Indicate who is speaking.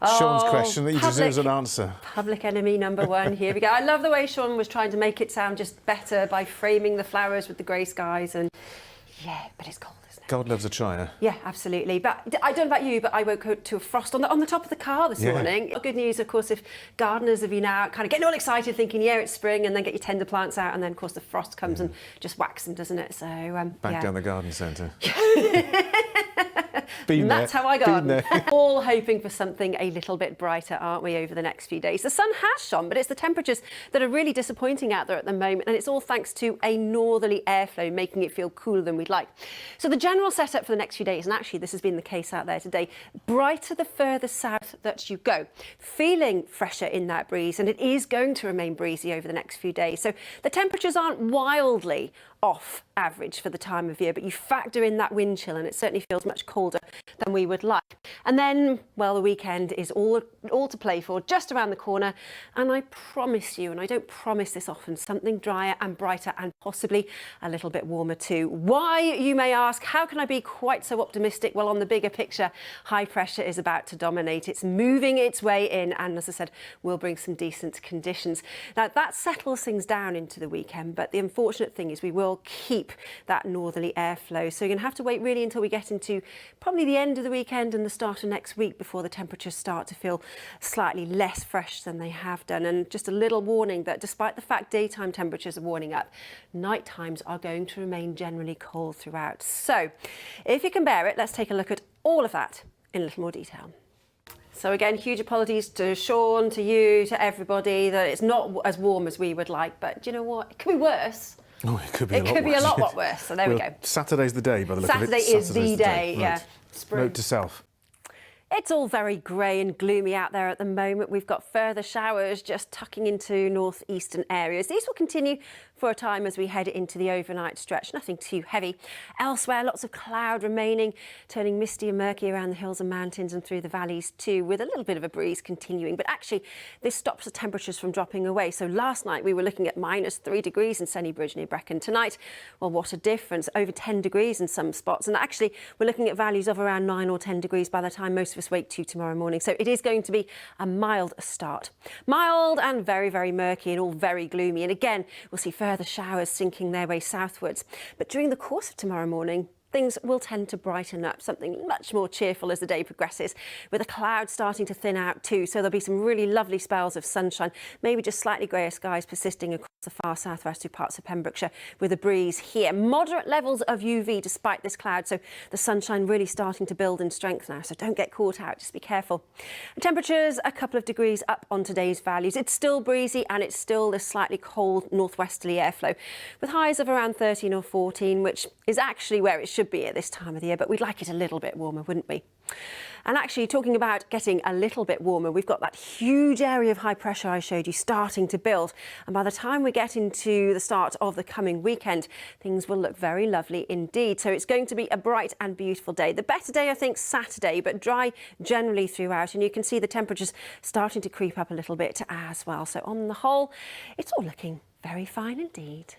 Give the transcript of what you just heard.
Speaker 1: Sean's question that he deserves an answer.
Speaker 2: Public enemy number one. Here we go. I love the way Sean was trying to make it sound just better by framing the flowers with the grey skies. And yeah, but it's cold, isn't it?
Speaker 1: God loves a try.
Speaker 2: Yeah, absolutely. But I don't know about you, but I woke up to a frost on the top of the car this morning. Good news, of course, if gardeners have been out kind of getting all excited thinking, yeah, it's spring, and then get your tender plants out, and then, of course, the frost comes and just whacks them, doesn't it? So,
Speaker 1: Back down the garden centre.
Speaker 2: That's how I garden. All hoping for something a little bit brighter, aren't we, over the next few days? The sun has shone, but it's the temperatures that are really disappointing out there at the moment, and it's all thanks to a northerly airflow making it feel cooler than we'd like. So the general setup for the next few days, and actually this has been the case out there today, brighter the further south that you go, feeling fresher in that breeze, and it is going to remain breezy over the next few days. So the temperatures aren't wildly off average for the time of year, but you factor in that wind chill and it certainly feels much colder than we would like. And then, well, the weekend is all to play for, just around the corner, and I promise you, and I don't promise this often, something drier and brighter and possibly a little bit warmer too. Why, you may ask? How can I be quite so optimistic? Well, on the bigger picture, high pressure is about to dominate. It's moving its way in, and as I said, will bring some decent conditions. Now, that settles things down into the weekend, but the unfortunate thing is we will keep that northerly airflow. So you're going to have to wait really until we get into probably the end of the weekend and the start of next week before the temperatures start to feel slightly less fresh than they have done. And just a little warning that despite the fact daytime temperatures are warming up, night times are going to remain generally cold throughout. So if you can bear it, let's take a look at all of that in a little more detail. So again, huge apologies to Sean, to you, to everybody, that it's not as warm as we would like, but do you know what? It could be worse.
Speaker 1: Oh, it could be
Speaker 2: a lot worse. So there we go.
Speaker 1: Saturday's the day, by the look of it.
Speaker 2: Saturday is the day, yeah.
Speaker 1: Right.
Speaker 2: Spring.
Speaker 1: Note to self.
Speaker 2: It's all very grey and gloomy out there at the moment. We've got further showers just tucking into northeastern areas. These will continue for a time as we head into the overnight stretch. Nothing too heavy. Elsewhere, lots of cloud remaining, turning misty and murky around the hills and mountains and through the valleys too, with a little bit of a breeze continuing. But actually, this stops the temperatures from dropping away. So last night we were looking at -3 degrees in Senny Bridge near Brecon. Tonight, well, what a difference. Over 10 degrees in some spots. And actually, we're looking at values of around 9 or 10 degrees by the time most of us wake to tomorrow morning. So it is going to be a mild start. Mild and very, very murky and all very gloomy. And again, we'll see further showers sinking their way southwards. But during the course of tomorrow morning, things will tend to brighten up, something much more cheerful as the day progresses, with the clouds starting to thin out too. So there'll be some really lovely spells of sunshine, maybe just slightly greyer skies persisting across the far southwest parts of Pembrokeshire, with a breeze here. Moderate levels of UV despite this cloud, so the sunshine really starting to build in strength now, so don't get caught out, just be careful. And temperatures a couple of degrees up on today's values. It's still breezy and it's still this slightly cold northwesterly airflow, with highs of around 13 or 14, which is actually where it should be at this time of the year, but we'd like it a little bit warmer, wouldn't we? And actually, talking about getting a little bit warmer, we've got that huge area of high pressure I showed you starting to build. And by the time we get into the start of the coming weekend, things will look very lovely indeed. So it's going to be a bright and beautiful day. The better day, I think, Saturday, but dry generally throughout. And you can see the temperatures starting to creep up a little bit as well. So on the whole, it's all looking very fine indeed.